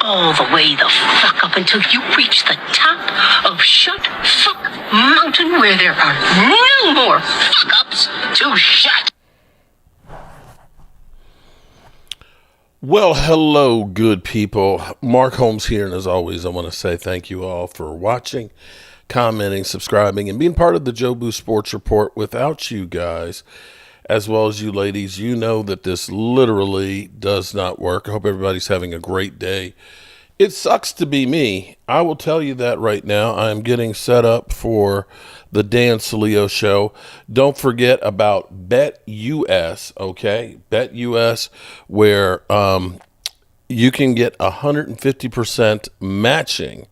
all the way the fuck up until you reach the top of Shut Fuck Mountain, where there are no more fuck-ups to shut. Well, hello, good people. Mark Holmes here, and as always, I want to say thank you all for watching, commenting, subscribing, and being part of the Joe Boo Sports Report. Without you guys, as well as you ladies, you know that this literally does not work. I hope everybody's having a great day. It sucks to be me. I will tell you that right now. I'm getting set up for the Dan Selio show. Don't forget about BetUS, okay? BetUS, where you can get 150% matching.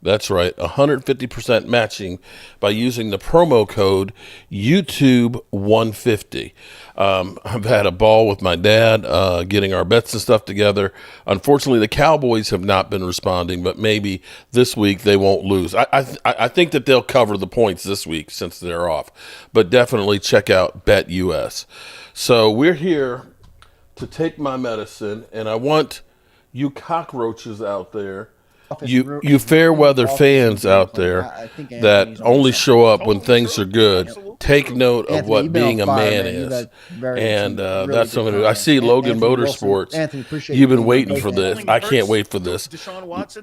That's right, 150% matching by using the promo code YouTube150. I've had a ball with my dad getting our bets and stuff together. Unfortunately, the Cowboys have not been responding, but maybe this week they won't lose. I think that they'll cover the points this week since they're off. But definitely check out BetUS. So we're here to take my medicine, and I want you cockroaches out there, you fair weather fans out there that only show up when things are good, take note of what being a man is. And that's something I see. Logan Motorsports, you've been waiting for this. I can't wait for this.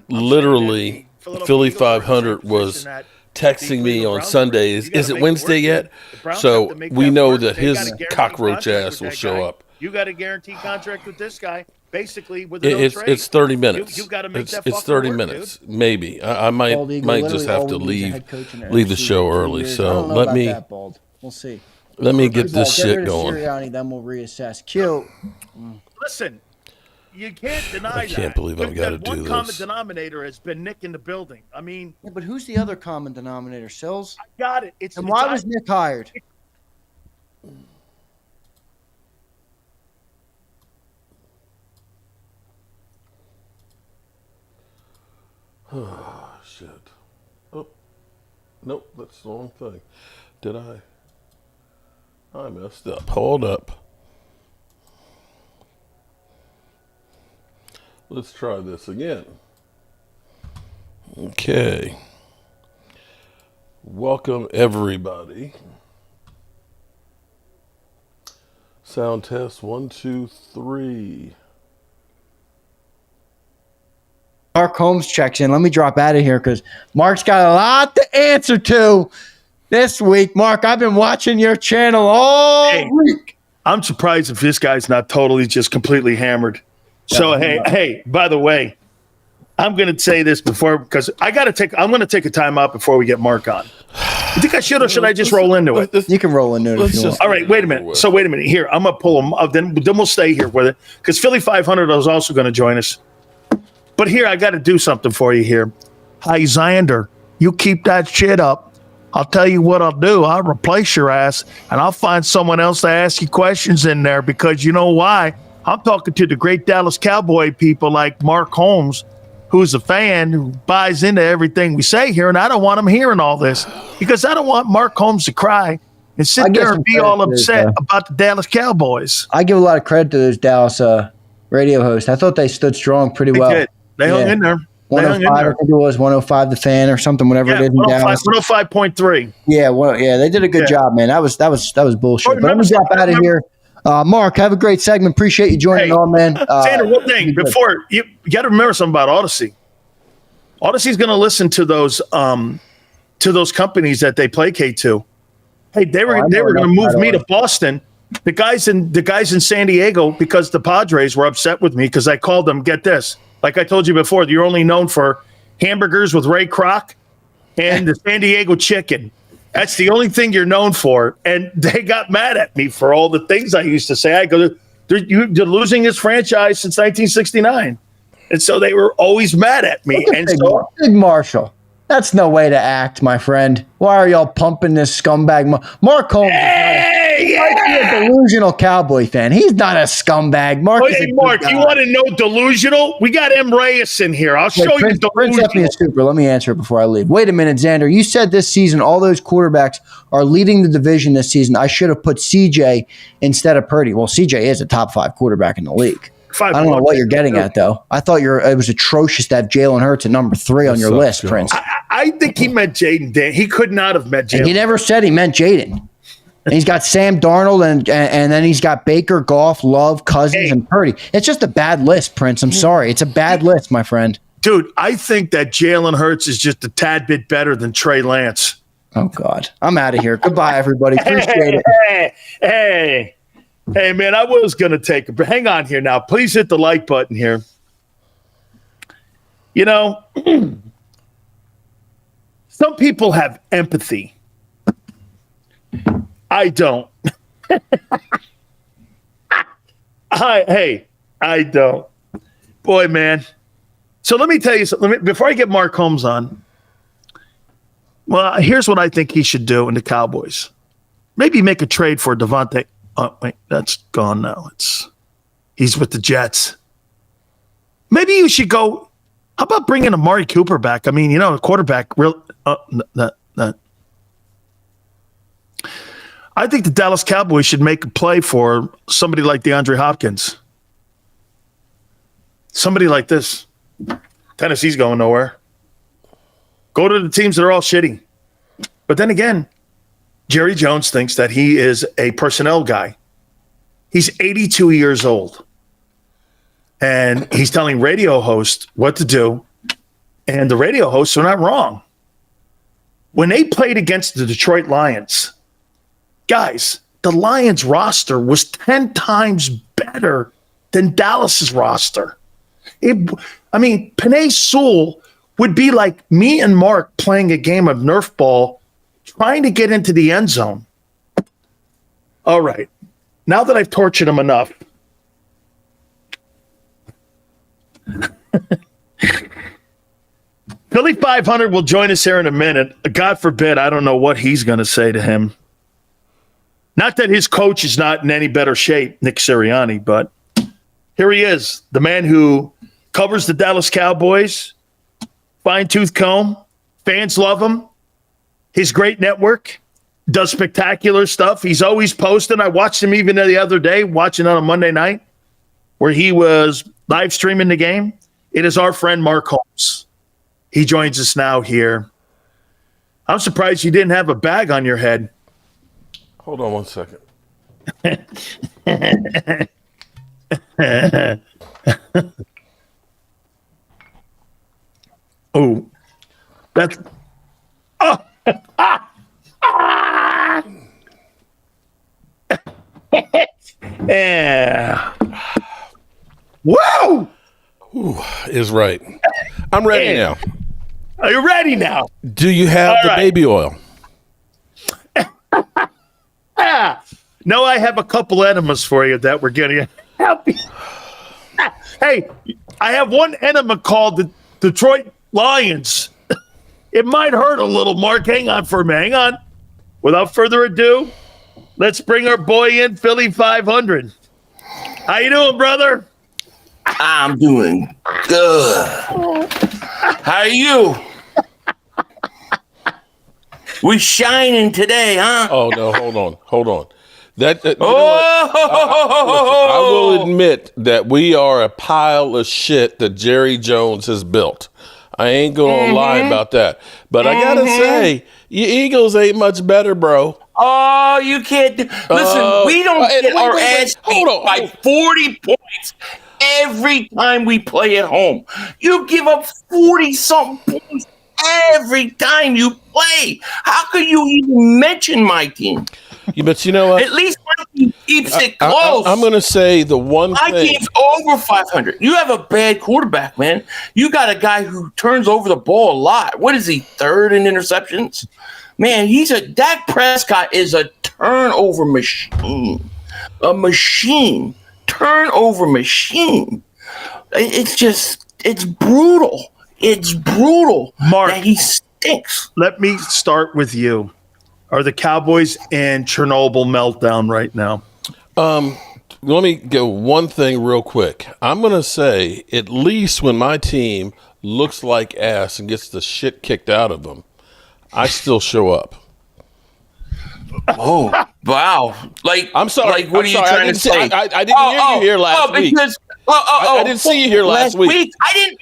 Literally, Philly.500 was texting me on Sundays. Is it Wednesday yet? So we know that his cockroach ass will show up. You got a guaranteed contract with this guy. Basically, with no trade. It's 30 minutes. You got to make that it's 30 work, minutes, dude. Maybe. I might just have to leave the show early. So let me. We'll see. Let me get this shit going. Sirianni, then we'll reassess. Q. Listen, you can't deny that. I can't believe I've got to do One common this. denominator has been Nick in the building. I mean, Yeah, but who's the other common denominator? Sills? I got it. And why was Nick hired? Oh, shit. Oh, nope, that's the wrong thing. Did I? I messed up. Hold up. Let's try this again. Okay. Welcome, everybody. Sound test 1, 2, 3. Mark Holmes checks in. Let me drop out of here because Mark's got a lot to answer to this week. Mark, I've been watching your channel all week. I'm surprised if this guy's not totally just completely hammered. So, hey, by the way, I'm going to say this before because I'm going to take a timeout before we get Mark on. You think I should or should I just roll into it? You can roll into it if you want. All right, wait a minute. So wait a minute. Here, I'm going to pull him up. Then we'll stay here with it because Philly.500 is also going to join us. But here, I got to do something for you here. Hi, Xander. You keep that shit up. I'll tell you what I'll do. I'll replace your ass, and I'll find someone else to ask you questions in there because you know why? I'm talking to the great Dallas Cowboy people like Mark Holmes, who's a fan who buys into everything we say here, and I don't want him hearing all this because I don't want Mark Holmes to cry and sit there and be all upset about the Dallas Cowboys. I give a lot of credit to those Dallas radio hosts. I thought they stood strong pretty well. Did. They hung in there. 105, I think it was 105 the fan or something, whatever it is in Dallas. 105.3. Yeah, they did a good job, man. That was bullshit. But let me drop out of here. Mark, have a great segment. Appreciate you joining on, man. Xander, one thing before you got to remember something about Odyssey. Odyssey's going to listen to those companies that they placate to. Hey, they were going to move me to Boston. The guys in San Diego, because the Padres were upset with me because I called them. Get this. Like I told you before, you're only known for hamburgers with Ray Kroc and the San Diego chicken. That's the only thing you're known for. And they got mad at me for all the things I used to say. I go, you're losing this franchise since 1969. And so they were always mad at me. And Big Marshall. That's no way to act, my friend. Why are y'all pumping this scumbag? Mark Holmes is a delusional Cowboy fan. He's not a scumbag. Mark, you want to know delusional? We got M. Reyes in here. I'll show you delusional. Let me answer it before I leave. Wait a minute, Xander. You said this season all those quarterbacks are leading the division this season. I should have put CJ instead of Purdy. Well, CJ is a top 5 quarterback in the league. I don't know what you're getting at, though. I thought it was atrocious to have Jalen Hurts at number 3 on your list, Prince. I think he meant Jaden. Dan. He could not have meant Jalen. He never said he meant Jaden. And he's got Sam Darnold, and then he's got Baker, Goff, Love, Cousins, and Purdy. It's just a bad list, Prince. I'm sorry. It's a bad list, my friend. Dude, I think that Jalen Hurts is just a tad bit better than Trey Lance. Oh, God. I'm out of here. Goodbye, everybody. Appreciate it. Hey, man, I was going to take a – hang on here now. Please hit the like button here. You know, some people have empathy. I don't. I don't. Boy, man. So let me tell you something. Before I get Mark Holmes on, well, here's what I think he should do in the Cowboys. Maybe make a trade for Devontae. Oh, wait, that's gone now. He's with the Jets. Maybe you should go. How about bringing Amari Cooper back? I mean, you know, a quarterback. I think the Dallas Cowboys should make a play for somebody like DeAndre Hopkins. Somebody like this. Tennessee's going nowhere. Go to the teams that are all shitty. But then again, Jerry Jones thinks that he is a personnel guy. He's 82 years old. And he's telling radio hosts what to do. And the radio hosts are not wrong. When they played against the Detroit Lions, guys, the Lions roster was 10 times better than Dallas's roster. Penei Sewell would be like me and Mark playing a game of Nerf ball, trying to get into the end zone. All right. Now that I've tortured him enough, Philly.500 will join us here in a minute. God forbid, I don't know what he's going to say to him. Not that his coach is not in any better shape, Nick Sirianni, but here he is, the man who covers the Dallas Cowboys, fine-tooth comb. Fans love him. His great network does spectacular stuff. He's always posting. I watched him even the other day, watching on a Monday night, where he was live streaming the game. It is our friend Mark Holmes. He joins us now here. I'm surprised you didn't have a bag on your head. Hold on one second. Oh, that's yeah. Whoa! Is right. I'm ready now. Are you ready now? Do you have the baby oil? No, I have a couple enemas for you that we're getting happy. Hey, I have one enema called the Detroit Lions. It might hurt a little, Mark. Hang on for me. Hang on. Without further ado, let's bring our boy in, Philly.500. How you doing, brother? I'm doing good. How are you? We shining today, huh? Oh, no, hold on. I will admit that we are a pile of shit that Jerry Jones has built. I ain't gonna lie about that. But I gotta say, your Eagles ain't much better, bro. Oh, you can't. Listen, we don't get our ass beat by 40 points every time we play at home. You give up 40-something points every time you play. How could you even mention my team? Yeah, but you know what? At least my team keeps it close. I'm going to say the one thing. My team's over 500. You have a bad quarterback, man. You got a guy who turns over the ball a lot. What is he, third in interceptions? Man, Dak Prescott is a turnover machine. A machine. Turnover machine. It's brutal. It's brutal. Mark, that he stinks. Let me start with you. Are the Cowboys in Chernobyl meltdown right now? Let me go one thing real quick. I'm going to say, at least when my team looks like ass and gets the shit kicked out of them, I still show up. Oh, wow. Like, I'm sorry. Like, what are you trying to say? I didn't hear you here last week. I didn't see you here last week. I didn't.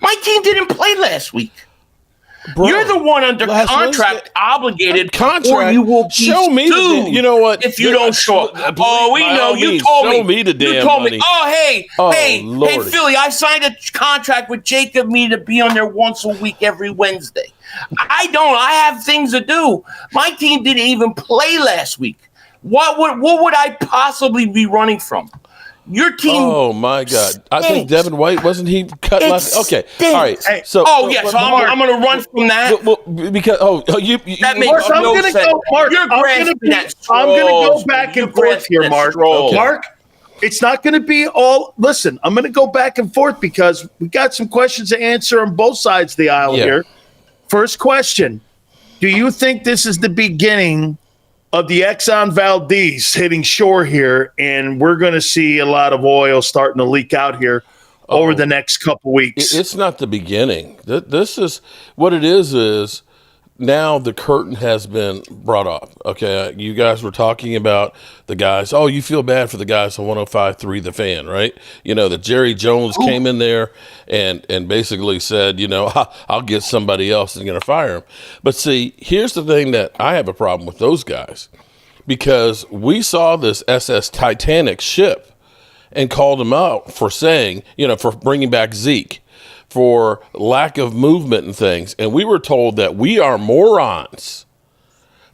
My team didn't play last week. Bro, you're the one under contract, Wednesday, obligated, contract. or you will be show me sued. You know what? If you don't show up. Oh, we know. You told me. Show me the damn You told money. me. Oh, hey, Lordy. Philly, I signed a contract with Jacob me to be on there once a week every Wednesday. I don't. I have things to do. My team didn't even play last week. What would I possibly be running from? Your team. Oh my God! I think Devin White wasn't he cut last? Okay, stinks. all right. Hey, So I'm going to run from that. Well, because you that makes Mark, I'm no gonna sense. go, Mark, You're I'm gonna go back and forth here, Mark. Okay. Mark, it's not going to be all. Listen, I'm going to go back and forth because we got some questions to answer on both sides of the aisle here. First question: do you think this is the beginning of the Exxon Valdez hitting shore here, and we're going to see a lot of oil starting to leak out here over the next couple weeks? It's not the beginning. This is what it is now the curtain has been brought up. Okay, you guys were talking about the guys. Oh, you feel bad for the guys on 105.3 The Fan, right? You know that Jerry Jones came in there and basically said, you know, I'll get somebody else and going to fire him. But see, here's the thing that I have a problem with those guys, because we saw this SS Titanic ship and called him out for saying, you know, for bringing back Zeke, for lack of movement and things. And we were told that we are morons,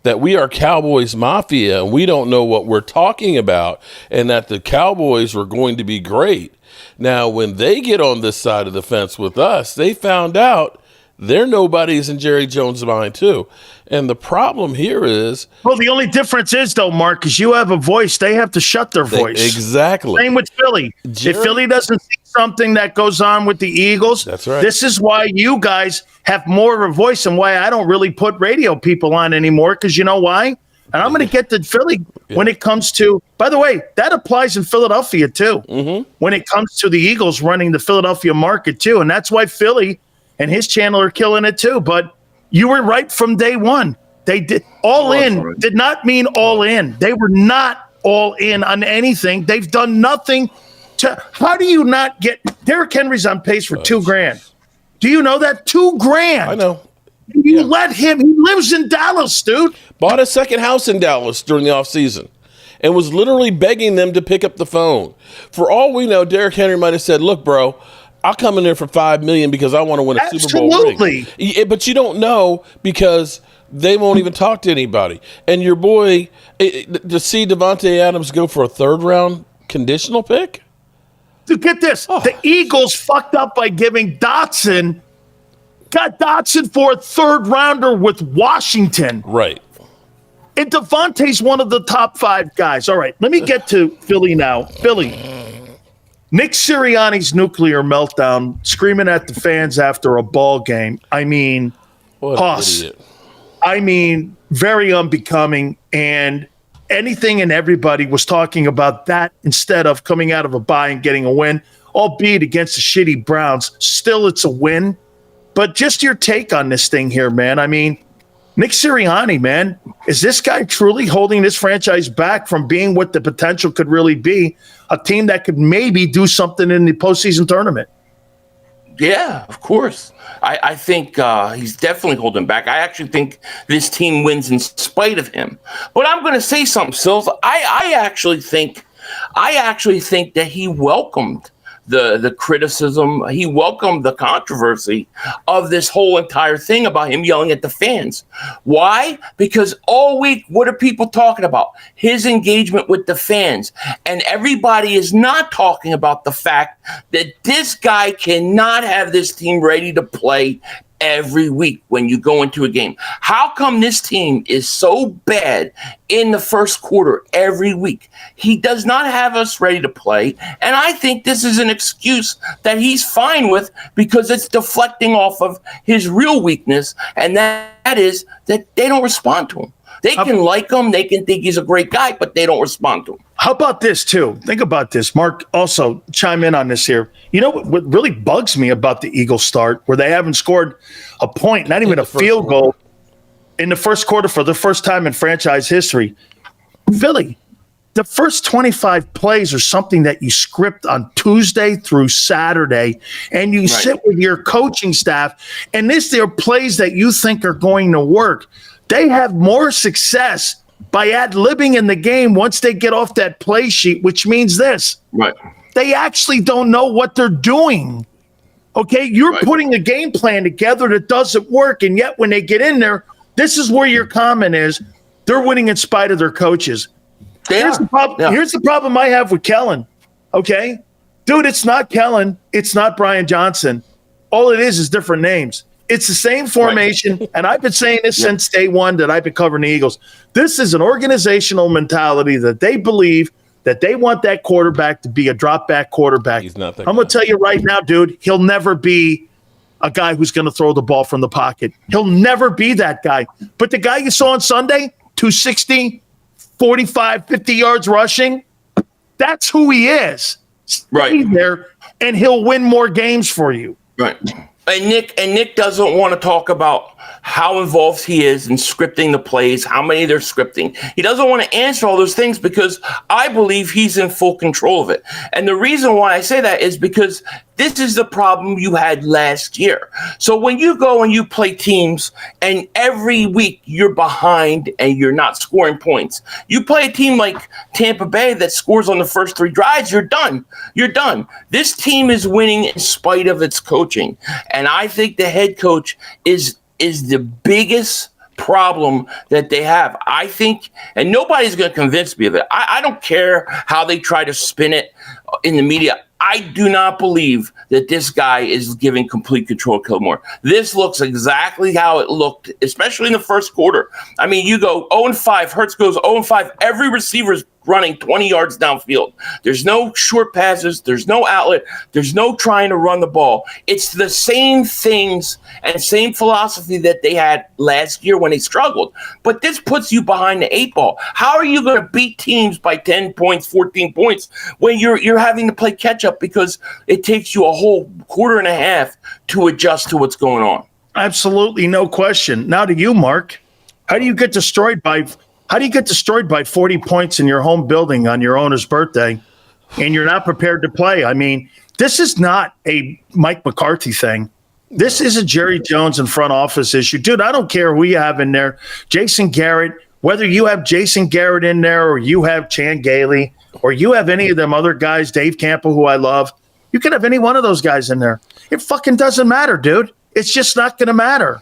that we are Cowboys Mafia, and we don't know what we're talking about, and that the Cowboys were going to be great. Now, when they get on this side of the fence with us, they found out they're nobodies in Jerry Jones' mind, too. And the problem here is... Well, the only difference is, though, Mark, is you have a voice. They have to shut their voice. Exactly. Same with Philly. If Philly doesn't see something that goes on with the Eagles, that's right. This is why you guys have more of a voice and why I don't really put radio people on anymore, because you know why? And I'm going to get to Philly when it comes to, by the way, that applies in Philadelphia, too, when it comes to the Eagles running the Philadelphia market, too. And that's why Philly and his channel are killing it, too. But you were right from day one. They did did not mean all in. They were not all in on anything. They've done nothing to. How do you not get Derrick Henry's on pace for $2,000? Do you know that? $2,000. I know. You let him. He lives in Dallas, dude. Bought a second house in Dallas during the offseason and was literally begging them to pick up the phone. For all we know, Derrick Henry might have said, "Look, bro, I'll come in there for $5 million because I want to win a Super Bowl ring." But you don't know because they won't even talk to anybody. And your boy, to see Devontae Adams go for a third-round conditional pick? Dude, get this. The Eagles fucked up by giving Dotson. Got Dotson for a third-rounder with Washington. Right. And Devontae's one of the top 5 guys. All right, let me get to Philly now. Philly. Nick Sirianni's nuclear meltdown, screaming at the fans after a ball game. I mean, what an idiot. I mean, very unbecoming. And anything and everybody was talking about that instead of coming out of a bye and getting a win, albeit against the shitty Browns. Still, it's a win. But just your take on this thing here, man. I mean, Nick Sirianni, man, is this guy truly holding this franchise back from being what the potential could really be, a team that could maybe do something in the postseason tournament? Yeah, of course. I think he's definitely holding back. I actually think this team wins in spite of him. But I'm going to say something, Sills. I actually think that he welcomed the criticism. He welcomed the controversy of this whole entire thing about him yelling at the fans. Why? Because all week, what are people talking about? His engagement with the fans. And everybody is not talking about the fact that this guy cannot have this team ready to play every week when you go into a game. How come this team is so bad in the first quarter every week? He does not have us ready to play, and I think this is an excuse that he's fine with because it's deflecting off of his real weakness, and that is that they don't respond to him. They can like him, they can think he's a great guy, but they don't respond to him. How about this, too? Think about this. Mark, also chime in on this here. You know what really bugs me about the Eagles start, where they haven't scored a point, not even a field goal, in the first quarter for the first time in franchise history? Philly, the first 25 plays are something that you script on Tuesday through Saturday, and you sit with your coaching staff, and they're plays that you think are going to work. They have more success by ad-libbing in the game once they get off that play sheet, which means this. Right. They actually don't know what they're doing. Okay, you're putting a game plan together that doesn't work, and yet when they get in there, this is where your comment is. They're winning in spite of their coaches. Here's the problem I have with Kellen. Okay, dude, it's not Kellen. It's not Brian Johnson. All it is different names. It's the same formation, and I've been saying this since day one that I've been covering the Eagles. This is an organizational mentality that they believe that they want that quarterback to be a drop-back quarterback. He's not that I'm going to tell you right now, dude, he'll never be a guy who's going to throw the ball from the pocket. He'll never be that guy. But the guy you saw on Sunday, 260, 45, 50 yards rushing, that's who he is. Stay there, and he'll win more games for you. Right. And Nick doesn't want to talk about how involved he is in scripting the plays, how many they're scripting. He doesn't want to answer all those things because I believe he's in full control of it. And the reason why I say that is because this is the problem you had last year. So when you go and you play teams and every week you're behind and you're not scoring points, you play a team like Tampa Bay that scores on the first 3 drives, you're done. You're done. This team is winning in spite of its coaching. And I think the head coach is the biggest problem that they have. I think, and nobody's going to convince me of it. I don't care how they try to spin it in the media. I do not believe that this guy is giving complete control to Kilmore. This looks exactly how it looked, especially in the first quarter. I mean, you go 0-5, Hurts goes 0-5. Every receiver's running 20 yards downfield. There's no short passes. There's no outlet. There's no trying to run the ball. It's the same things and same philosophy that they had last year when they struggled. But this puts you behind the 8 ball. How are you going to beat teams by 10 points, 14 points when you're having to play catch up because it takes you a whole quarter and a half to adjust to what's going on? Absolutely, no question. Now to you, Mark. How do you get destroyed by 40 points in your home building on your owner's birthday and you're not prepared to play? I mean, this is not a Mike McCarthy thing. This is a Jerry Jones and front office issue. Dude, I don't care who you have in there. Jason Garrett, whether you have Jason Garrett in there or you have Chan Gailey or you have any of them other guys, Dave Campbell, who I love, you can have any one of those guys in there. It fucking doesn't matter, dude. It's just not going to matter.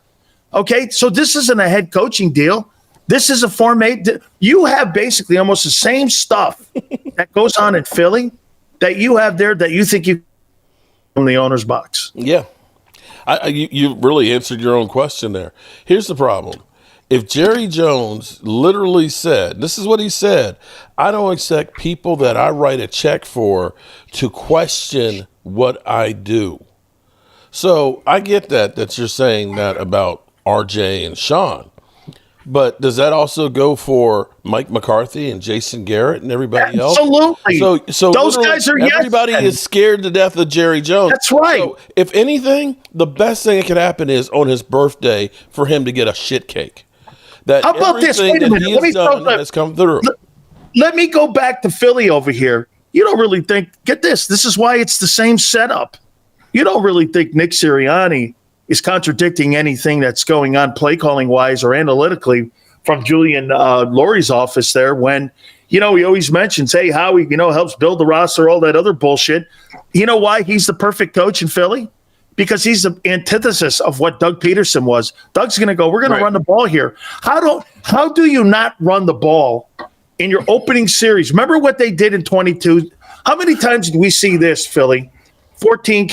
Okay, so this isn't a head coaching deal. This is a formate. You have basically almost the same stuff that goes on in Philly that you have there that you think you from the owner's box. Yeah. You really answered your own question there. Here's the problem. If Jerry Jones literally said, this is what he said, I don't expect people that I write a check for to question what I do. So I get that you're saying that about RJ and Sean. But does that also go for Mike McCarthy and Jason Garrett and everybody else? Absolutely. So those guys are everybody is scared to death of Jerry Jones. That's right. So if anything, the best thing that could happen is on his birthday for him to get a shit cake. That how about this? Wait a minute. Has come through. Let me go back to Philly over here. You don't really think, get this, this is why it's the same setup. You don't really think Nick Sirianni is contradicting anything that's going on play calling wise or analytically from Julian Laurie's office there when, he always mentions, hey, Howie, helps build the roster, all that other bullshit. You know why he's the perfect coach in Philly? Because he's the antithesis of what Doug Peterson was. Doug's going to go, we're going to run the ball here. How do you not run the ball in your opening series? Remember what they did in 22? How many times did we see this, Philly? 14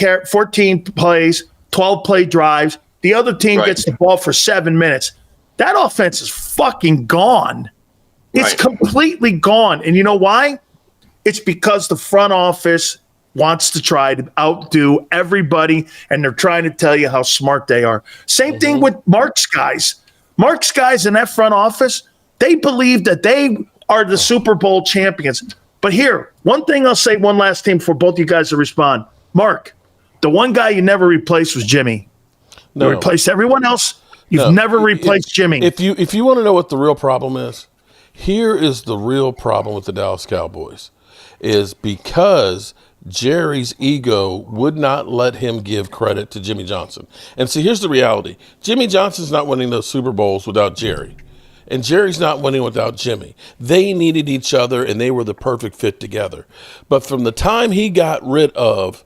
plays, 12 play drives. The other team gets the ball for 7 minutes. That offense is fucking gone. It's completely gone. And you know why? It's because the front office wants to try to outdo everybody, and they're trying to tell you how smart they are. Same thing with Mark's guys. Mark's guys in that front office, they believe that they are the Super Bowl champions. But here, one thing I'll say, one last thing for both you guys to respond. Mark, the one guy you never replaced was Jimmy. You replaced everyone else. You've never replaced Jimmy. If you want to know what the real problem is, Here is the real problem with the Dallas Cowboys, is because Jerry's ego would not let him give credit to Jimmy Johnson. And see, here's the reality. Jimmy Johnson's not winning those Super Bowls without Jerry. And Jerry's not winning without Jimmy. They needed each other, and they were the perfect fit together. But from the time he got rid of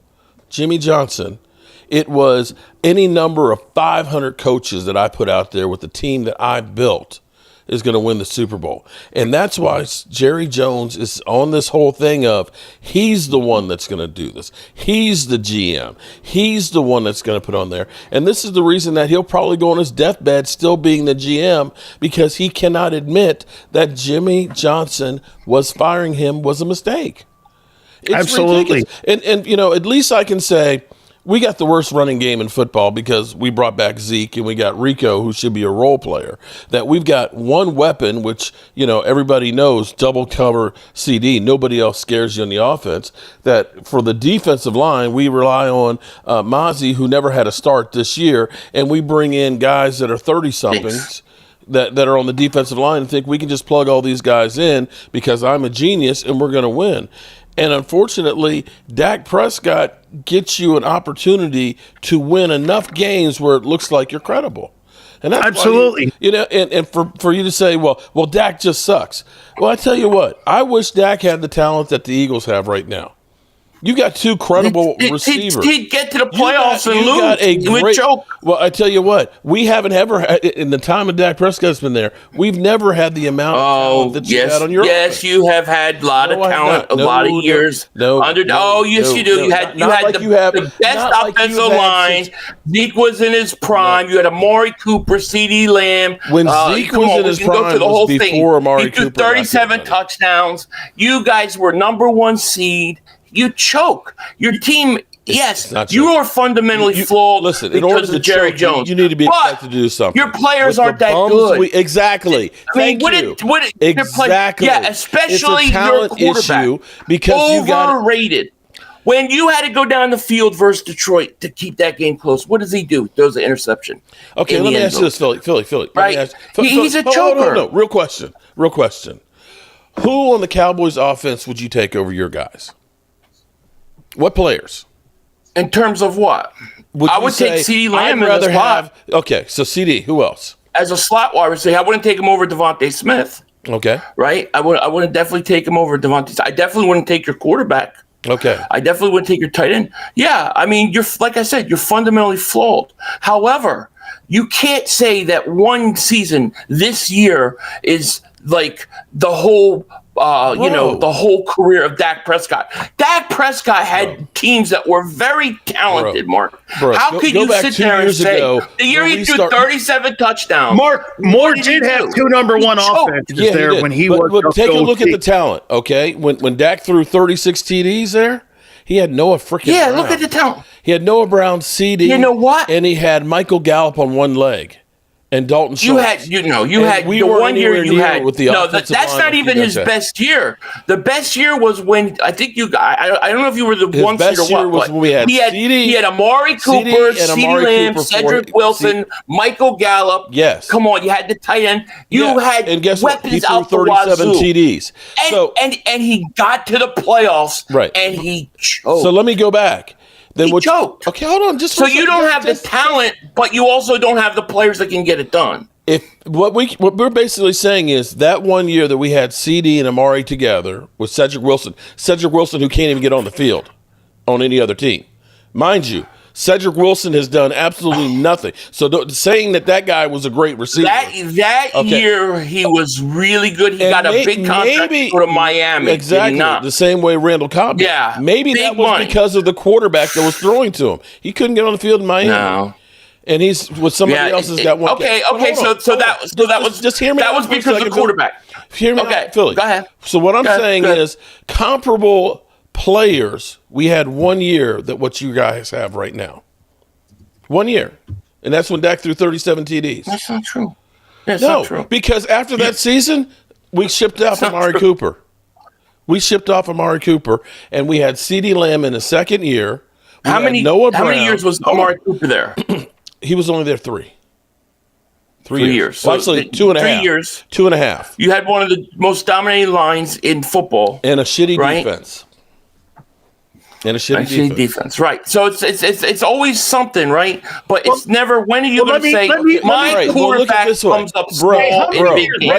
Jimmy Johnson, it was any number of 500 coaches that I put out there with the team that I built is going to win the Super Bowl. And that's why Jerry Jones is on this whole thing of he's the one that's going to do this. He's the GM. He's the one that's going to put on there. And this is the reason that he'll probably go on his deathbed still being the GM, because he cannot admit that Jimmy Johnson was firing him was a mistake. It's Absolutely. ridiculous. And you know, at least I can say we got the worst running game in football because we brought back Zeke and we got Rico, who should be a role player. That we've got one weapon, which, you know, everybody knows, double cover CD. Nobody else scares you on the offense. That for the defensive line, we rely on Mozzie, who never had a start this year, and we bring in guys that are 30-somethings. That are on the defensive line and think we can just plug all these guys in because I'm a genius and we're going to win. And unfortunately, Dak Prescott gets you an opportunity to win enough games where it looks like you're credible. And that's Absolutely. Why, you know, and for you to say, well, Dak just sucks. Well, I tell you what, I wish Dak had the talent that the Eagles have right now. You got two credible receivers. He'd get to the playoffs and lose. Got a great choke. Well, I tell you what, we haven't ever had, in the time of Dak Prescott's been there, we've never had the amount of talent that you had on your offense. You have had a lot of talent, a lot of years. You do. You had the best offensive line. Zeke was in his prime. You had Amari Cooper, CeeDee Lamb. When Zeke was in his prime, was before Amari Cooper. You threw 37 touchdowns. You guys were number one seed. You choke. Your team, yes, you are fundamentally flawed because of Jerry Jones. You need to be expected to do something. Your players aren't that good. Exactly. Thank you. Exactly. Yeah, especially your quarterback. Because overrated. When you had to go down the field versus Detroit to keep that game close, what does he do? Throws an interception. Okay, let me ask you this, Philly. Right? He's a choker. No, real question. Who on the Cowboys offense would you take over your guys? What players? In terms of what? I would take CeeDee Lamb in the slot. Okay, so CD, who else? As a slot wide receiver, I wouldn't take him over Devontae Smith. Okay. Right? I wouldn't definitely take him over Devontae. I definitely wouldn't take your quarterback. Okay. I definitely wouldn't take your tight end. Yeah, I mean, like I said, you're fundamentally flawed. However, you can't say that one season this year is like the whole the whole career of Dak Prescott. Dak Prescott had teams that were very talented, Mark. How could you sit there and say the year he threw 37 touchdowns? Mark, Moore did have two number one offenses there when he was. But take a look at the talent, okay? When Dak threw 36 TDs there, he had Noah freaking Brown. Look at the talent. He had Noah Brown, CD. You know what? And he had Michael Gallup on one leg. And Dalton Schultz. You had the one year you had with the that's not even his best year. The best year was when I think I don't know if you were the one seed or what. Was when he had Amari Cooper, CeeDee Lamb, Cedric Wilson, Michael Gallup. Yes. Come on, you had the tight end. You had and guess weapons what? He out threw 37 wazoo. TDs. And he got to the playoffs. Right. And he choked. So let me go back. Then he choked. Okay, hold on. So you don't have the talent, but you also don't have the players that can get it done. If what we're basically saying is that one year that we had CD and Amari together with Cedric Wilson who can't even get on the field on any other team, mind you. Cedric Wilson has done absolutely nothing. So saying that guy was a great receiver. That year he was really good. He got a big contract to go to Miami. Exactly. The same way Randall Cobb. Yeah. Maybe that was because of the quarterback that was throwing to him. He couldn't get on the field in Miami. No. And he's with somebody else has got one. Okay. So that was just hear me. That was because of the quarterback. Hear me out, Philly. Go ahead. So what I'm saying is comparable players, we had 1 year that what you guys have right now. 1 year. And that's when Dak threw 37 TDs. That's not true. That's not true. Because after that season, we shipped off Amari Cooper. And we had CeeDee Lamb in the second year. How many years was Amari Cooper there? He was only there 3. 3 years. Well, actually, 2.5. 3 years. 2.5. You had one of the most dominating lines in football. And a shitty right? defense. And a shitty defense. Right. So it's always something, right? But it's never, when are you going to say, my quarterback comes up small? Right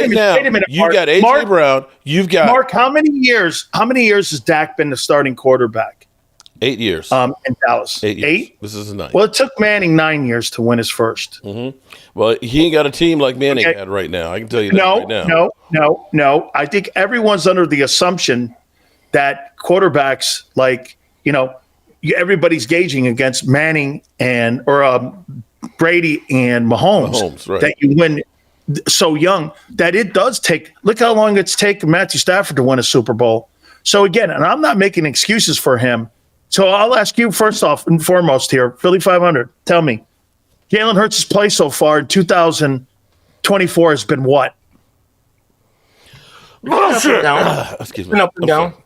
now, you've got A.J. Brown. You've got Mark. How many years has Dak been the starting quarterback? 8 years. In Dallas. 8 years. 8? This is a 9. Well, it took Manning 9 years to win his first. Mm-hmm. Well, he ain't got a team like Manning had right now. I can tell you that right now. No. I think everyone's under the assumption that quarterbacks, like, everybody's gauging against Manning or Brady and Mahomes right. That you win so young that it does take. Look how long it's taken Matthew Stafford to win a Super Bowl. So again, and I'm not making excuses for him. So I'll ask you first off and foremost here, Philly.500. Tell me, Jalen Hurts' play so far in 2024 has been what? Excuse me. Been up and down. Sorry.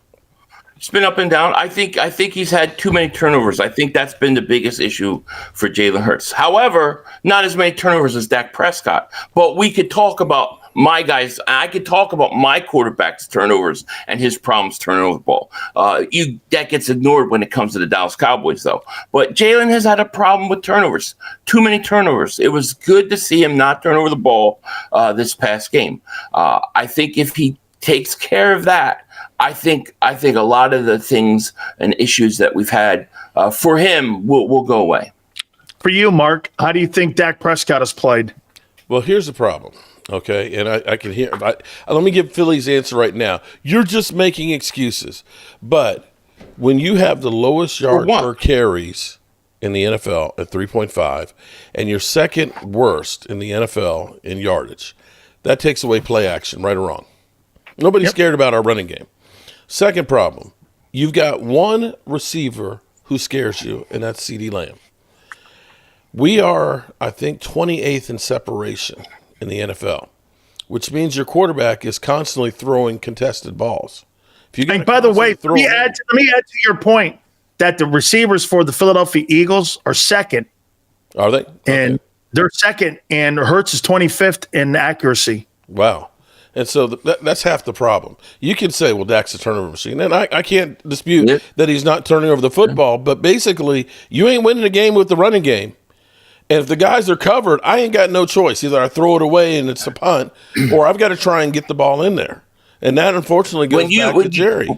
It's been up and down. I think he's had too many turnovers. I think that's been the biggest issue for Jalen Hurts. However, not as many turnovers as Dak Prescott. But we could talk about my guys. I could talk about my quarterback's turnovers and his problems turning over the ball. That gets ignored when it comes to the Dallas Cowboys, though. But Jalen has had a problem with turnovers. Too many turnovers. It was good to see him not turn over the ball this past game. I think if he takes care of that, I think a lot of the things and issues that we've had for him will go away. For you, Mark, how do you think Dak Prescott has played? Well, here's the problem, okay? And I can hear – let me give Philly's answer right now. You're just making excuses. But when you have the lowest yard per carries in the NFL at 3.5 and you're second worst in the NFL in yardage, that takes away play action, right or wrong. Nobody's scared about our running game. Second problem, you've got one receiver who scares you, and that's CeeDee Lamb. We are, I think, 28th in separation in the NFL, which means your quarterback is constantly throwing contested balls. And by the way, let me add to your point that the receivers for the Philadelphia Eagles are second. Are they? And they're second, and Hurts is 25th in accuracy. Wow. And so that's half the problem. You can say, well, Dak's a turnover machine. And I can't dispute that he's not turning over the football. But basically, you ain't winning a game with the running game. And if the guys are covered, I ain't got no choice. Either I throw it away and it's a punt, or I've got to try and get the ball in there. And that, unfortunately, goes back to Jerry.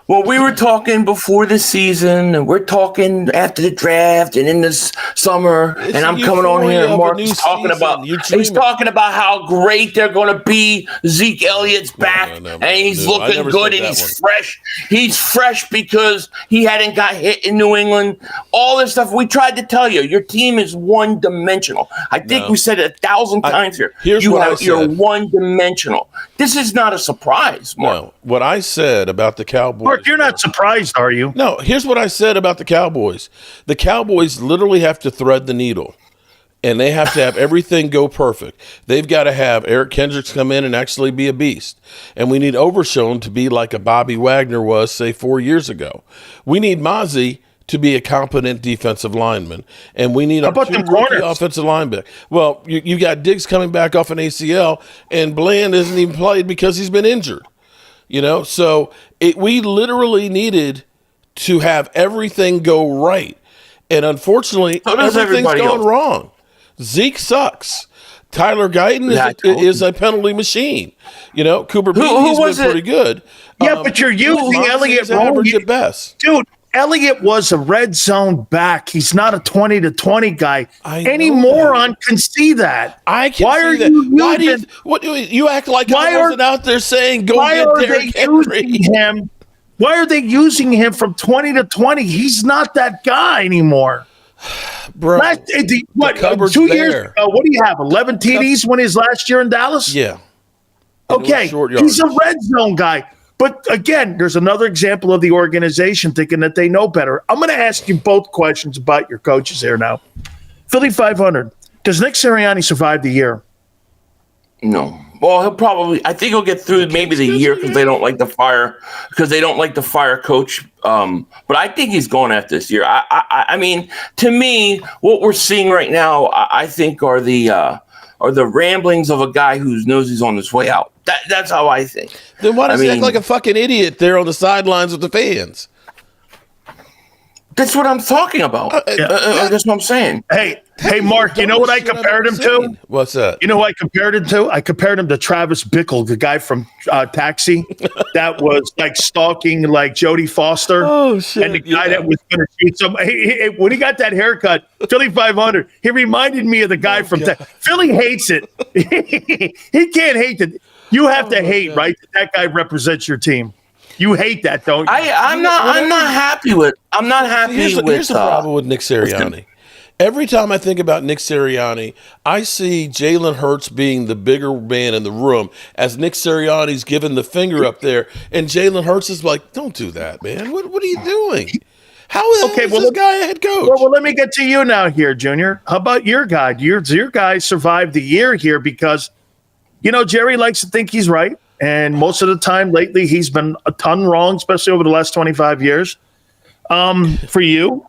Well, we were talking before the season, and we're talking after the draft and in this summer, and I'm coming on here, and Mark's talking about how great they're going to be. Zeke Elliott's back, and he's looking good, and he's fresh. He's fresh because he hadn't got hit in New England. All this stuff. We tried to tell you, your team is one-dimensional. I think we said it 1,000 times here. You're one-dimensional. This is not a surprise, Mark. No, what I said about the Cowboys. Mark, you're not surprised, are you? No, here's what I said about the Cowboys. The Cowboys literally have to thread the needle, and they have to have everything go perfect. They've got to have Eric Kendricks come in and actually be a beast. And we need Overshown to be like a Bobby Wagner was, say, 4 years ago. We need Mozzie to be a competent defensive lineman, and we need a rookie offensive linebacker. Well, you got Diggs coming back off an ACL, and Bland isn't even played because he's been injured. So we literally needed to have everything go right, and unfortunately, everything's gone wrong. Zeke sucks. Tyler Guyton is a penalty machine. Cooper Beatty's been pretty good. Yeah, but you're using Elliott wrong at best, dude. Elliott was a red zone back. He's not a 20-20 guy. Any moron can see that. I can see that. Why do you act like I wasn't out there saying go get Derrick Henry? Why are they using him from 20-20? He's not that guy anymore. Bro, 2 years ago, what do you have? 11 TDs when his last year in Dallas? Yeah. Okay, he's a red zone guy. But again, there's another example of the organization thinking that they know better. I'm going to ask you both questions about your coaches here now. Philly.500, does Nick Sirianni survive the year? No. Well, I think he'll get through maybe the year because they don't like the fire coach. But I think he's going after this year. I mean, to me, what we're seeing right now, I think are are the ramblings of a guy who knows he's on his way out. That's how I think. Then why does he act like a fucking idiot there on the sidelines with the fans? That's what I'm talking about. That's what I'm saying. Hey, Mark, you know what I compared him to? What's that? You know who I compared him to? I compared him to Travis Bickle, the guy from Taxi that was like stalking like Jodie Foster. Oh, shit. And the guy that was going to shoot some. When he got that haircut, Philly.500, he reminded me of the guy from Philly hates it. He can't hate it. You have to hate, right? That guy represents your team. You hate that, don't you? I'm not happy with. I'm not happy Here's with. Here's the problem with Nick Sirianni. Every time I think about Nick Sirianni, I see Jalen Hurts being the bigger man in the room as Nick Sirianni's giving the finger up there, and Jalen Hurts is like, "Don't do that, man. What are you doing? How is this guy a head coach?" Well, let me get to you now here, Junior. How about your guy? Your guy survived the year here because, Jerry likes to think he's right. And most of the time lately, he's been a ton wrong, especially over the last 25 years. For you,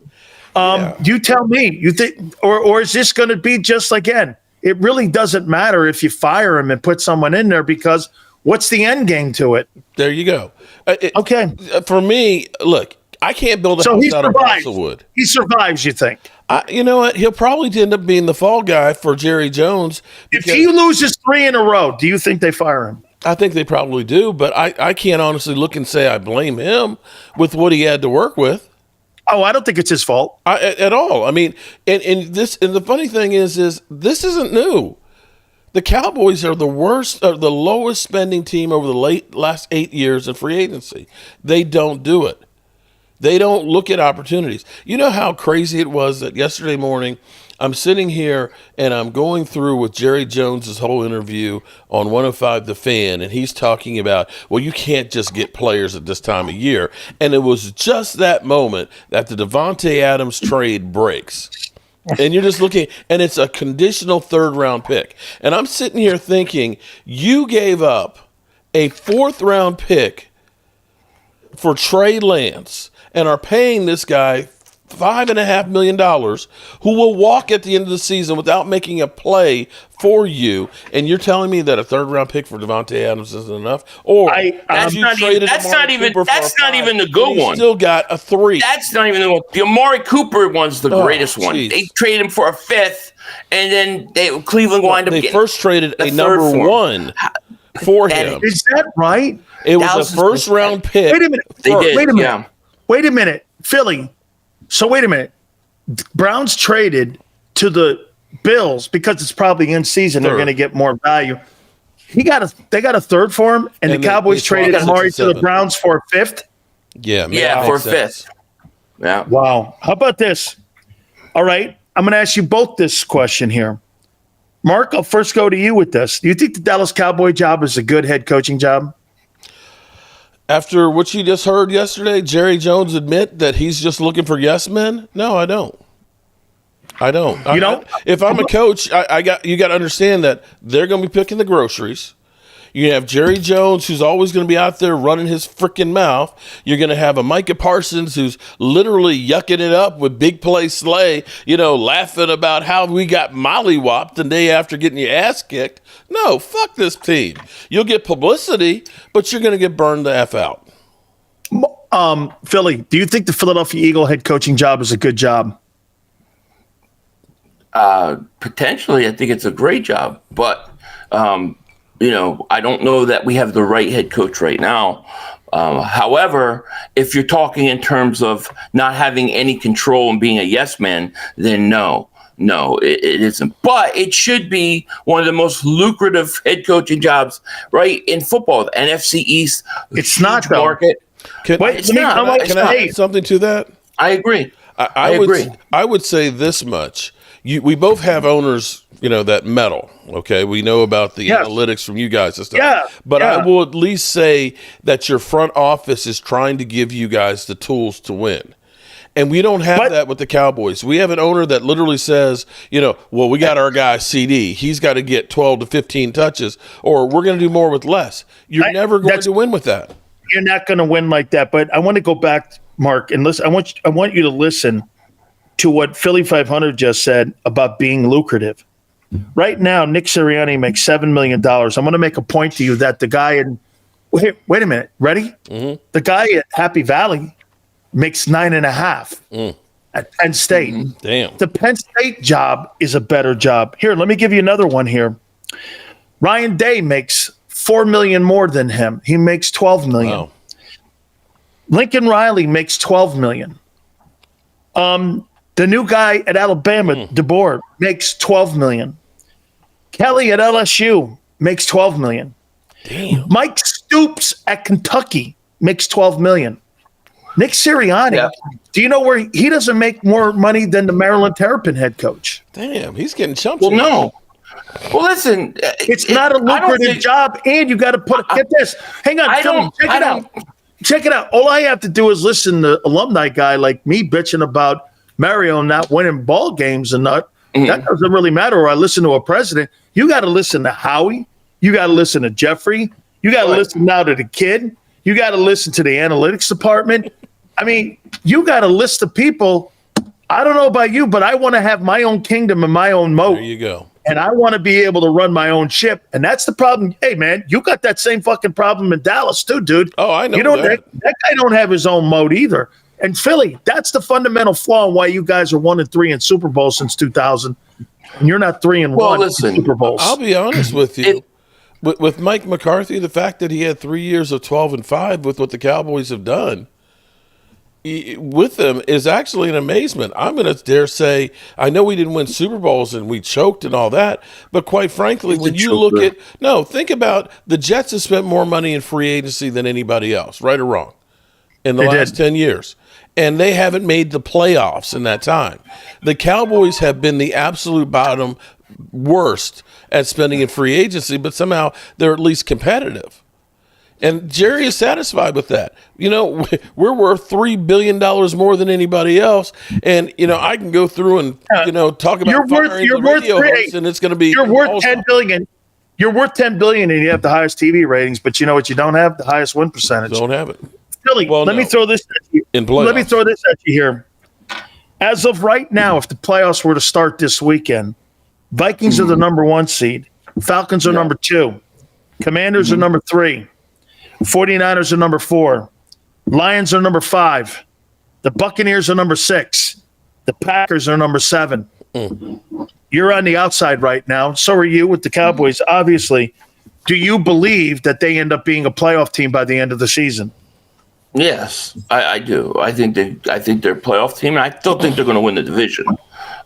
you tell me, you think, or is this going to be just again? It really doesn't matter if you fire him and put someone in there because what's the end game to it? There you go. Okay. For me, look, I can't build a house out of balsa wood. He survives, you think? You know what? He'll probably end up being the fall guy for Jerry Jones. If he loses 3 in a row, do you think they fire him? I think they probably do, but I can't honestly look and say I blame him with what he had to work with. Oh, I don't think it's his fault at all. I mean, and the funny thing is this isn't new. The Cowboys are the worst, or the lowest spending team over the last 8 years in free agency. They don't do it. They don't look at opportunities. You know how crazy it was that yesterday morning I'm sitting here and I'm going through with Jerry Jones's whole interview on 105 The Fan, and he's talking about, well, you can't just get players at this time of year. And it was just that moment that the Davante Adams trade breaks. And you're just looking, and it's a conditional 3rd-round pick. And I'm sitting here thinking, you gave up a 4th-round pick for Trey Lance and are paying this guy $5.5 million, who will walk at the end of the season without making a play for you, and you're telling me that a 3rd-round pick for Davante Adams isn't enough? Or that's not even the good one. Still got a 3. That's not even the one. The Amari Cooper one's the greatest one. They traded him for a 5th, and then Cleveland wind up. They first traded a number 1 for him. Is that right? It was a 1st-round pick. Wait a minute. Wait a minute, Philly. So wait a minute. Browns traded to the Bills because it's probably in season. They're going to get more value. They got a 3rd for him, and the Cowboys traded Amari to the Browns for a 5th. Yeah, for a 5th. Yeah. Wow. How about this? All right, I'm going to ask you both this question here. Mark, I'll first go to you with this. Do you think the Dallas Cowboy job is a good head coaching job? After what you just heard yesterday, Jerry Jones admit that he's just looking for yes men? No, I don't. You don't? If I'm a coach, you got to understand that they're going to be picking the groceries. You have Jerry Jones, who's always going to be out there running his freaking mouth. You're going to have a Micah Parsons who's literally yucking it up with Big Play Slay, laughing about how we got mollywopped the day after getting your ass kicked. No, fuck this team. You'll get publicity, but you're going to get burned the F out. Philly, do you think the Philadelphia Eagle head coaching job is a good job? Potentially, I think it's a great job, but I don't know that we have the right head coach right now. However, if you're talking in terms of not having any control and being a yes man, then no, it isn't. But it should be one of the most lucrative head coaching jobs, right, in football. The NFC East, it's not the market. Can I add something to that? I agree. I would say this much. We both have owners, that meddle. Okay, we know about the analytics from you guys and stuff. I will at least say that your front office is trying to give you guys the tools to win. And we don't have that with the Cowboys. We have an owner that literally says, well, we got our guy CD. He's got to get 12 to 15 touches, or we're going to do more with less. You're never going to win with that. You're not going to win like that. But I want to go back, Mark, and listen. I want you to listen to what Philly.500 just said about being lucrative. Right now, Nick Sirianni makes $7 million. I'm going to make a point to you that the guy in wait a minute, ready? Mm-hmm. The guy at Happy Valley makes 9.5 at Penn State. Damn. The Penn State job is a better job. Here, let me give you another one here. Ryan Day makes $4 million more than him. He makes $12 million. Wow. Lincoln Riley makes $12 million. The new guy at Alabama, DeBoer, makes $12 million. Kelly at LSU makes $12 million. Damn. Mike Stoops at Kentucky makes $12 million. Nick Sirianni, do you know where he doesn't make more money than the Maryland Terrapin head coach? Damn, he's getting chumped. Well, no. Well, listen, It's not a lucrative job, and you got to get this. Hang on, check it out. All I have to do is listen to alumni guy like me bitching about Mario not winning ball games and that doesn't really matter. Or I listen to a president. You got to listen to Howie. You got to listen to Jeffrey. You got to listen now to the kid. You got to listen to the analytics department. I mean, you got a list of people. I don't know about you, but I want to have my own kingdom and my own moat. There you go. And I want to be able to run my own ship. And that's the problem. Hey, man, you got that same fucking problem in Dallas too, dude. Oh, I know you don't, that. That guy don't have his own moat either. And Philly, that's the fundamental flaw in why you guys are 1-3 in Super Bowl since 2000. And you're not 3-1 in Super Bowls. I'll be honest with you. With Mike McCarthy, the fact that he had 3 years of 12-5 with what the Cowboys have done with them is actually an amazement. I'm going to dare say, I know we didn't win Super Bowls and we choked and all that, but quite frankly, when you look at think about the Jets have spent more money in free agency than anybody else, right or wrong, in the last 10 years. And they haven't made the playoffs in that time. The Cowboys have been the absolute bottom worst at spending in free agency, but somehow they're at least competitive. And Jerry is satisfied with that. You know, we're worth $3 billion more than anybody else. And, I can go through and, talk about you're worth hosts, and it's going to be. You're worth $10 billion. You're worth $10 billion and you have the highest TV ratings, but you know what you don't have? The highest win percentage. Don't have it. Philly, let me throw this at you. Let me throw this at you here. As of right now, if the playoffs were to start this weekend, Vikings are the number 1 seed. Falcons are number 2. Commanders are number 3. 49ers are number 4. Lions are number 5. The Buccaneers are number 6. The Packers are number 7. You're on the outside right now. So are you with the Cowboys, obviously. Do you believe that they end up being a playoff team by the end of the season? Yes, I do. I think they're a playoff team, and I still think they're going to win the division.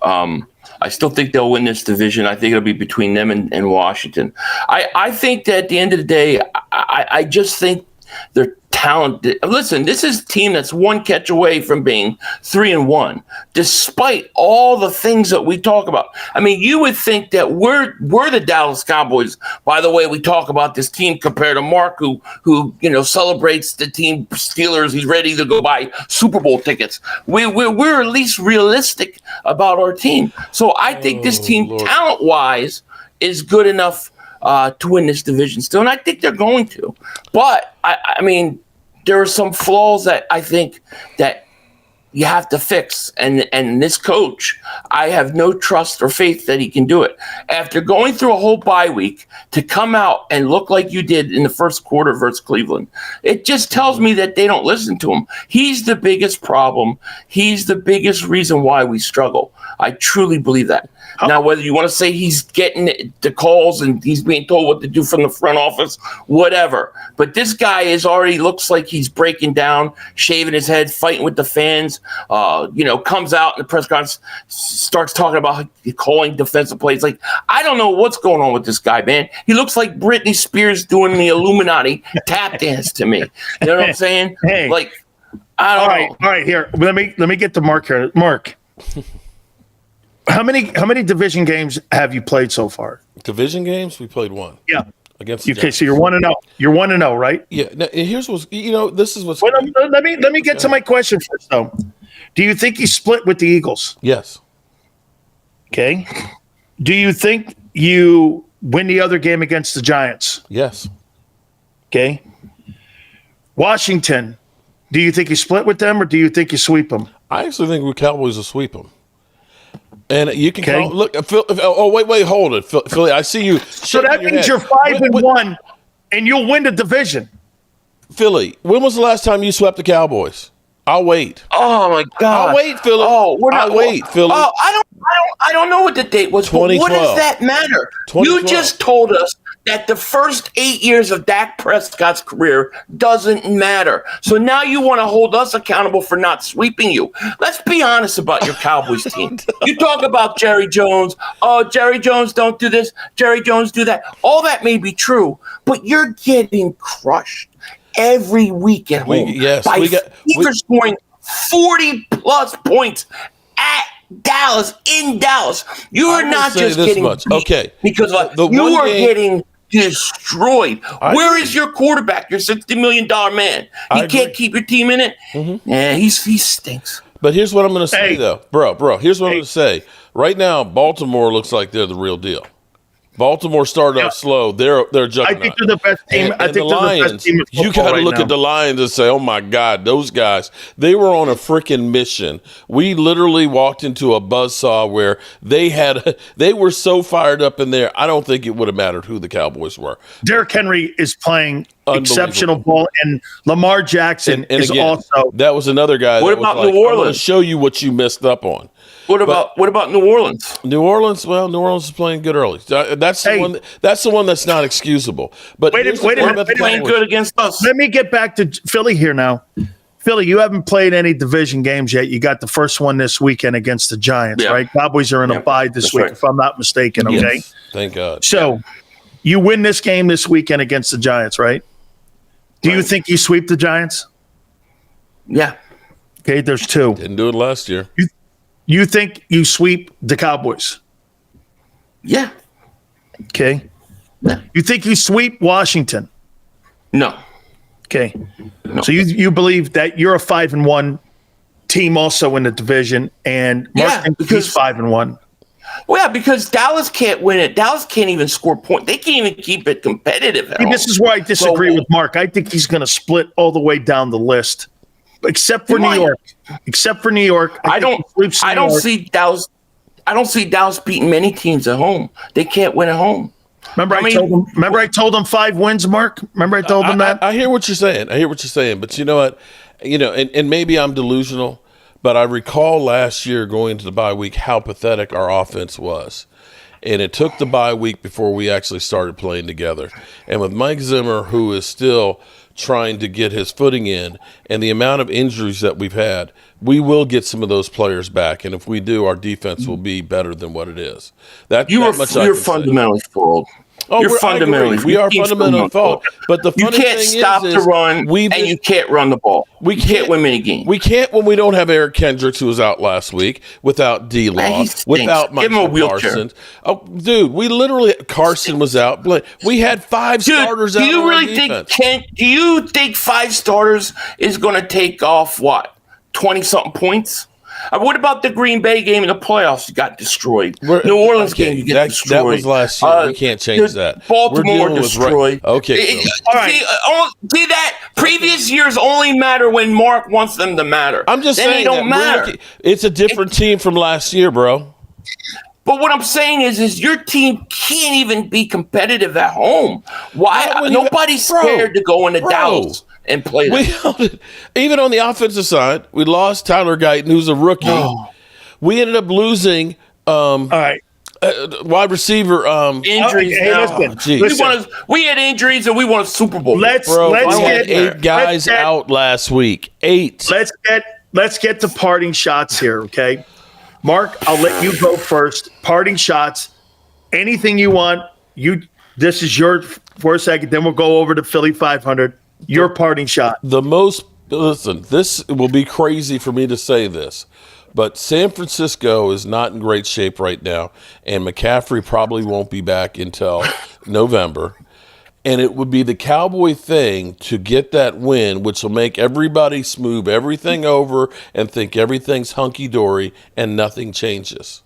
I still think they'll win this division. I think it'll be between them and Washington. I think that at the end of the day, I just think they're talented. Listen, this is a team that's one catch away from being 3-1, despite all the things that we talk about. I mean, you would think that we're the Dallas Cowboys. By the way, we talk about this team compared to Mark, who celebrates the team Steelers. He's ready to go buy Super Bowl tickets. We're at least realistic about our team. So I think this team, talent-wise, is good enough to win this division still, and I think they're going to. But I mean, there are some flaws that I think that you have to fix, and this coach, I have no trust or faith that he can do it. After going through a whole bye week to come out and look like you did in the first quarter versus Cleveland, it just tells me that they don't listen to him. He's the biggest problem. He's the biggest reason why we struggle. I truly believe that. Now, whether you want to say he's getting the calls and he's being told what to do from the front office, whatever. But this guy already looks like he's breaking down, shaving his head, fighting with the fans, comes out in the press conference, starts talking about calling defensive plays. Like, I don't know what's going on with this guy, man. He looks like Britney Spears doing the Illuminati tap dance to me. You know what I'm saying? Hey. Like, I don't know. All right, here. Let me get to Mark here. Mark. How many division games have you played so far? Division games? We played 1. Yeah. Against the Okay, so you're 1-0. You're 1-0, right? Yeah. Now, here's what's this is what's. Well, let me get to my question first, though. Do you think you split with the Eagles? Yes. Okay. Do you think you win the other game against the Giants? Yes. Okay. Washington. Do you think you split with them, or do you think you sweep them? I actually think we Cowboys will sweep them. And you can Okay. look. Wait, hold it, Philly. I see you. So that means you're 5-1, and you'll win the division. Philly, when was the last time you swept the Cowboys? I'll wait. Oh my God! I'll wait, Philly. Oh, I'll wait, Philly. Oh, I don't know what the date was. But what 2012. does that matter? 2012. You just told us that the first 8 years of Dak Prescott's career doesn't matter. So now you want to hold us accountable for not sweeping you. Let's be honest about your Cowboys team. You talk about Jerry Jones. Oh, Jerry Jones don't do this. Jerry Jones do that. All that may be true, but you're getting crushed every week at home. We're scoring 40-plus points at Dallas, in Dallas. You are not just getting beat because you are getting destroyed. Where is your quarterback, your $60 million man? He can't keep your team in it? Mm-hmm. Yeah, he stinks. But here's what I'm going to say, though. Bro, here's what I'm going to say. Right now, Baltimore looks like they're the real deal. Baltimore started off slow. They're juggernaut. I think they're the best team. And the Lions, you got to look at the Lions and say, oh, my God, those guys, they were on a freaking mission. We literally walked into a buzzsaw where they were so fired up in there, I don't think it would have mattered who the Cowboys were. Derrick Henry is playing exceptional ball, and Lamar Jackson is again, also. That was another guy. What about New Orleans? I'm going to show you what you missed up on. What about New Orleans? New Orleans is playing good early. That's the one. That's the one that's not excusable. But wait a minute, playing good against us. Let me get back to Philly here now. Philly, you haven't played any division games yet. You got the first one this weekend against the Giants, right? Cowboys are in a bye this week, if I'm not mistaken. Okay, yes. Thank God. So you win this game this weekend against the Giants, right? Do you think you sweep the Giants? Yeah. Okay, there's two. Didn't do it last year. You think you sweep the Cowboys? Yeah. Okay. Yeah. You think you sweep Washington? No. Okay. No. So you believe that you're a 5-1 team also in the division, and Mark thinks he's 5-1. Well, yeah, because Dallas can't win it. Dallas can't even score points. They can't even keep it competitive. This is where I disagree with Mark. I think he's going to split all the way down the list, except for New York. Except for New York, I don't see Dallas. I don't see Dallas beating many teams at home. They can't win at home. Remember, I told him 5 wins, Mark. Remember, I told him that. I hear what you're saying. But you know what? And maybe I'm delusional, but I recall last year going into the bye week how pathetic our offense was. And it took the bye week before we actually started playing together. And with Mike Zimmer, who is still trying to get his footing in, and the amount of injuries that we've had, we will get some of those players back. And if we do, our defense will be better than what it is. You're fundamentally flawed. You're fundamentally. We are fundamentally flawed. But the funny you can't thing stop is the run, and you can't run the ball. You can't win many games. We can't when we don't have Eric Kendricks, who was out last week, without D-Law, without Michael Parsons. Oh, dude, we literally Carson was out. We had 5 starters out. Do you really think do you think 5 starters is going to take off 20-something points? What about the Green Bay game in the playoffs? You got destroyed. New Orleans game, you get destroyed. That was last year. We can't change that. Baltimore destroyed. Okay. All right. See that? Previous years only matter when Mark wants them to matter. I'm just saying they don't matter. It's a different team from last year, bro. But what I'm saying is your team can't even be competitive at home. Why? Nobody's scared to go into Dallas and play them. Even on the offensive side, we lost Tyler Guyton, who's a rookie. Oh. We ended up losing wide receiver injuries. We had injuries and we won a Super Bowl. Let's get 8 guys out last week. 8. Let's get to parting shots here, okay? Mark, I'll let you go first. Parting shots. Anything you want. This is your for a second. Then we'll go over to Philly.500. Your parting shot. Listen, this will be crazy for me to say this, but San Francisco is not in great shape right now, and McCaffrey probably won't be back until November. And it would be the Cowboy thing to get that win, which will make everybody smooth everything over and think everything's hunky-dory and nothing changes.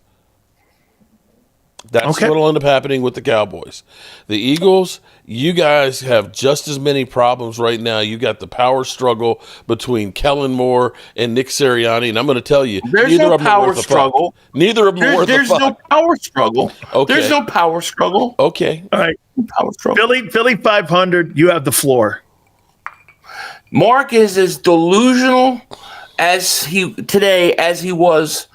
That's what'll end up happening with the Cowboys. The Eagles, you guys have just as many problems right now. You got the power struggle between Kellen Moore and Nick Sirianni, and I'm going to tell you, there's neither no of them are power worth a struggle. fuck. Neither of them are worth a fuck. There's no power struggle. Okay. There's no power struggle. Okay. All right. Power struggle. Philly 500, you have the floor. Mark is as delusional as he was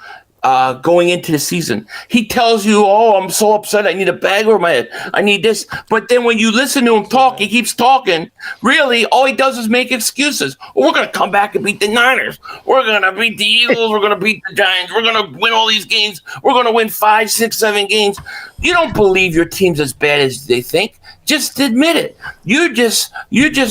going into the season. He tells you, "Oh, I'm so upset. I need a bag over my head. I need this." But then when you listen to him talk, he keeps talking. Really, all he does is make excuses. We're going to come back and beat the Niners. We're going to beat the Eagles. We're going to beat the Giants. We're going to win all these games. We're going to win 5, 6, 7 games. You don't believe your team's as bad as they think. Just admit it. You're just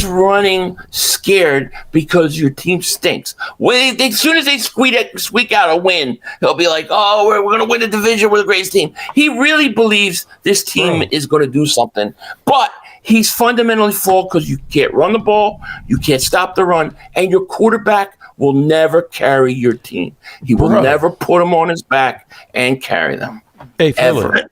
running scared because your team stinks. As soon as they squeak out a win, he'll be like, "Oh, we're going to win the division. We're the greatest team." He really believes this team is going to do something, but he's fundamentally flawed because you can't run the ball, you can't stop the run, and your quarterback will never carry your team. He will never put them on his back and carry them. Hey, Philly,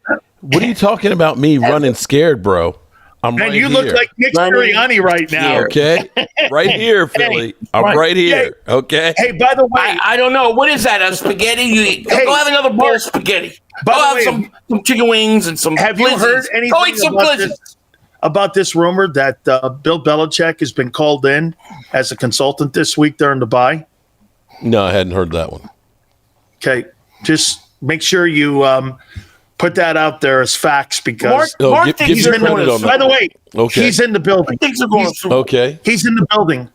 what are you talking about? Me running scared, bro? I'm Man, right you here. look like Nick Sirianni right now. Okay, right here, Philly. I'm right here. Okay. Hey, by the way, I don't know. What is that? A spaghetti? You eat? Go have another bowl of spaghetti. Go have some chicken wings and some have glizzies. you heard Go eat anything some about glizzies. this rumor that Bill Belichick has been called in as a consultant this week during the bye? No, I hadn't heard that one. Okay, just make sure you put that out there as facts because Mark give thinks you they're credit going on to. that. by the way, Okay. he's in the building. Thinks they're going to. Okay. He's in the building.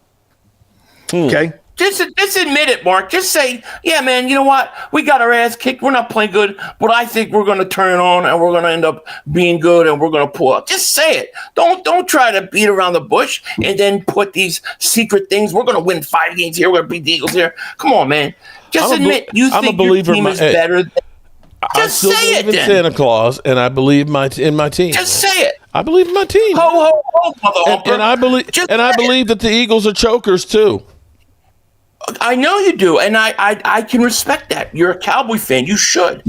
Okay. Just admit it, Mark. Just say, "Yeah, man, you know what? We got our ass kicked. We're not playing good, but I think we're going to turn it on and we're going to end up being good and we're going to pull up." Just say it. Don't try to beat around the bush and then put these secret things. We're going to win 5 games here. We're going to beat the Eagles here. Come on, man. Just admit you think your team is better. I still believe in Santa Claus, and I believe in my team. Just say it. I believe in my team. Ho ho ho, mother humper. And I believe that the Eagles are chokers too. I know you do, and I can respect that. You're a Cowboy fan. You should.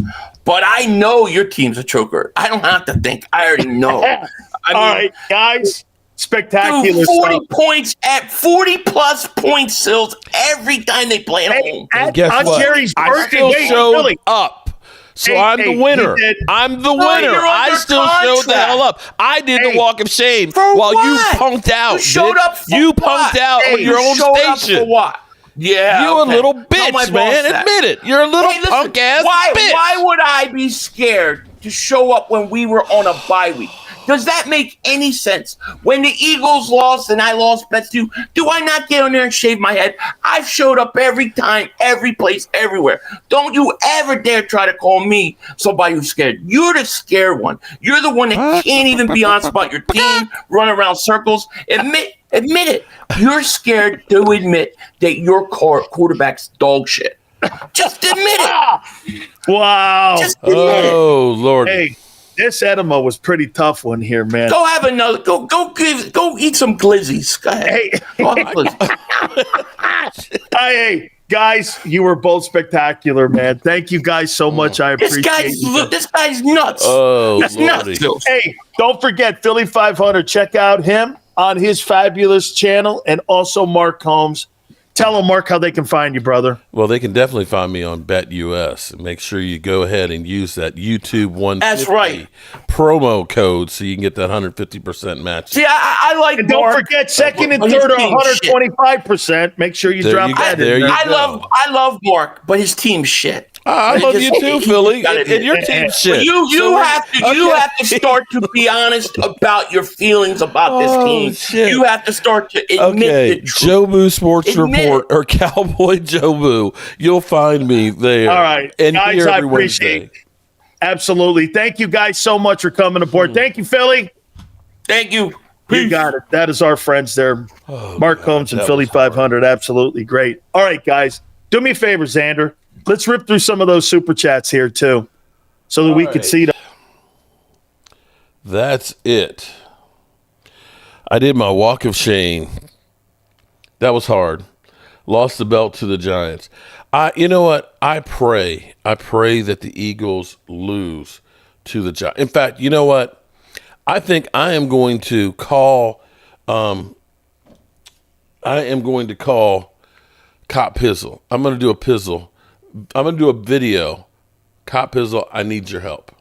But I know your team's a choker. I don't have to think. I already know. All right, guys. Spectacular dude, 40 stuff. points at 40-plus point Sills every time they play at home. And guess on what? Jerry's I birthday, still wait, showed Billy. up. So Hey, I'm hey, the winner. he did. I'm the No, winner. you're I under still showed the contract. hell up. I did the Hey. walk of shame For while you what? punked out. You showed bitch. up for You what? punked out Hey, on your you own showed up station. for what? Yeah, You okay. a little Tell bitch, my boss man. that. Admit it. You're a little Hey, listen, punk ass bitch. Why would I be scared to show up when we were on a bye week? Does that make any sense? When the Eagles lost and I lost bets too, do I not get on there and shave my head? I've showed up every time, every place, everywhere. Don't you ever dare try to call me somebody who's scared. You're the scared one. You're the one that can't even be honest about your team, run around circles. Admit it. You're scared to admit that your quarterback's dog shit. Just admit it. Wow. Just admit it. Oh, Lord. Hey, this enema was pretty tough one here, man. Go have another. Go eat some glizzies. Go ahead. Hey. Go have glizzies. Hey, guys, you were both spectacular, man. Thank you guys so much. I appreciate it. This guy's nuts. Oh, That's Lordy. nuts. Hey, don't forget Philly500. Check out him on his fabulous channel and also Mark Holmes. Tell them, Mark, how they can find you, brother. Well, they can definitely find me on BetUS. Make sure you go ahead and use that YouTube 150 That's right. promo code so you can get that 150% match. See, I like And don't Mark. forget, second and but his third are team's shit. 125%. Make sure you There drop you go. that There in you there. go. I love Mark, but his team's shit. I love you too, Philly. And your team's shit. You have to start to be honest about your feelings about this team. Shit. You have to start to admit Okay, the truth. Jobu Sports Admit Report or Cowboy Jobu. You'll find me there. All right, and guys, here I every appreciate Wednesday. Absolutely. Thank you guys so much for coming aboard. Thank you, Philly. Thank you. You got it. That is our friends there. Mark Holmes and that Philly was hard. 500. Absolutely great. All right, guys. Do me a favor, Xander. Let's rip through some of those super chats here, too, so that we can right. see them. That's it. I did my walk of shame. That was hard. Lost the belt to the Giants. You know what? I pray that the Eagles lose to the job. In fact, you know what? I think I am going to call. I am going to call Cop Pizzle. I'm going to do a pizzle. I'm going to do a video. Cop Pizzle, I need your help.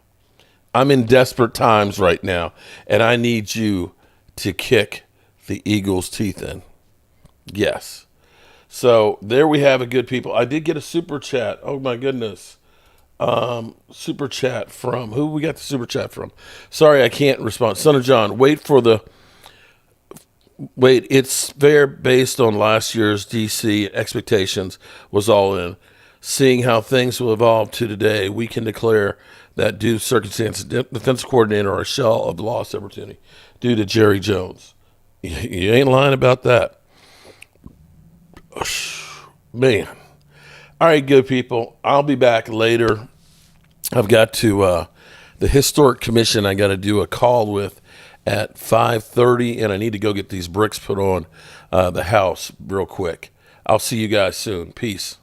I'm in desperate times right now, and I need you to kick the Eagles' teeth in. Yes. So there we have it, good people. I did get a super chat. Oh, my goodness. Super chat from who we got the super chat from? Sorry, I can't respond. Son of John, it's fair based on last year's DC expectations was all in. Seeing how things will evolve to today, we can declare that due to circumstances, defensive coordinator are a shell of the lost opportunity due to Jerry Jones. You ain't lying about that. Man. All right, good people. I'll be back later. I've got to the Historic Commission I got to do a call with at 5:30, and I need to go get these bricks put on the house real quick. I'll see you guys soon. Peace.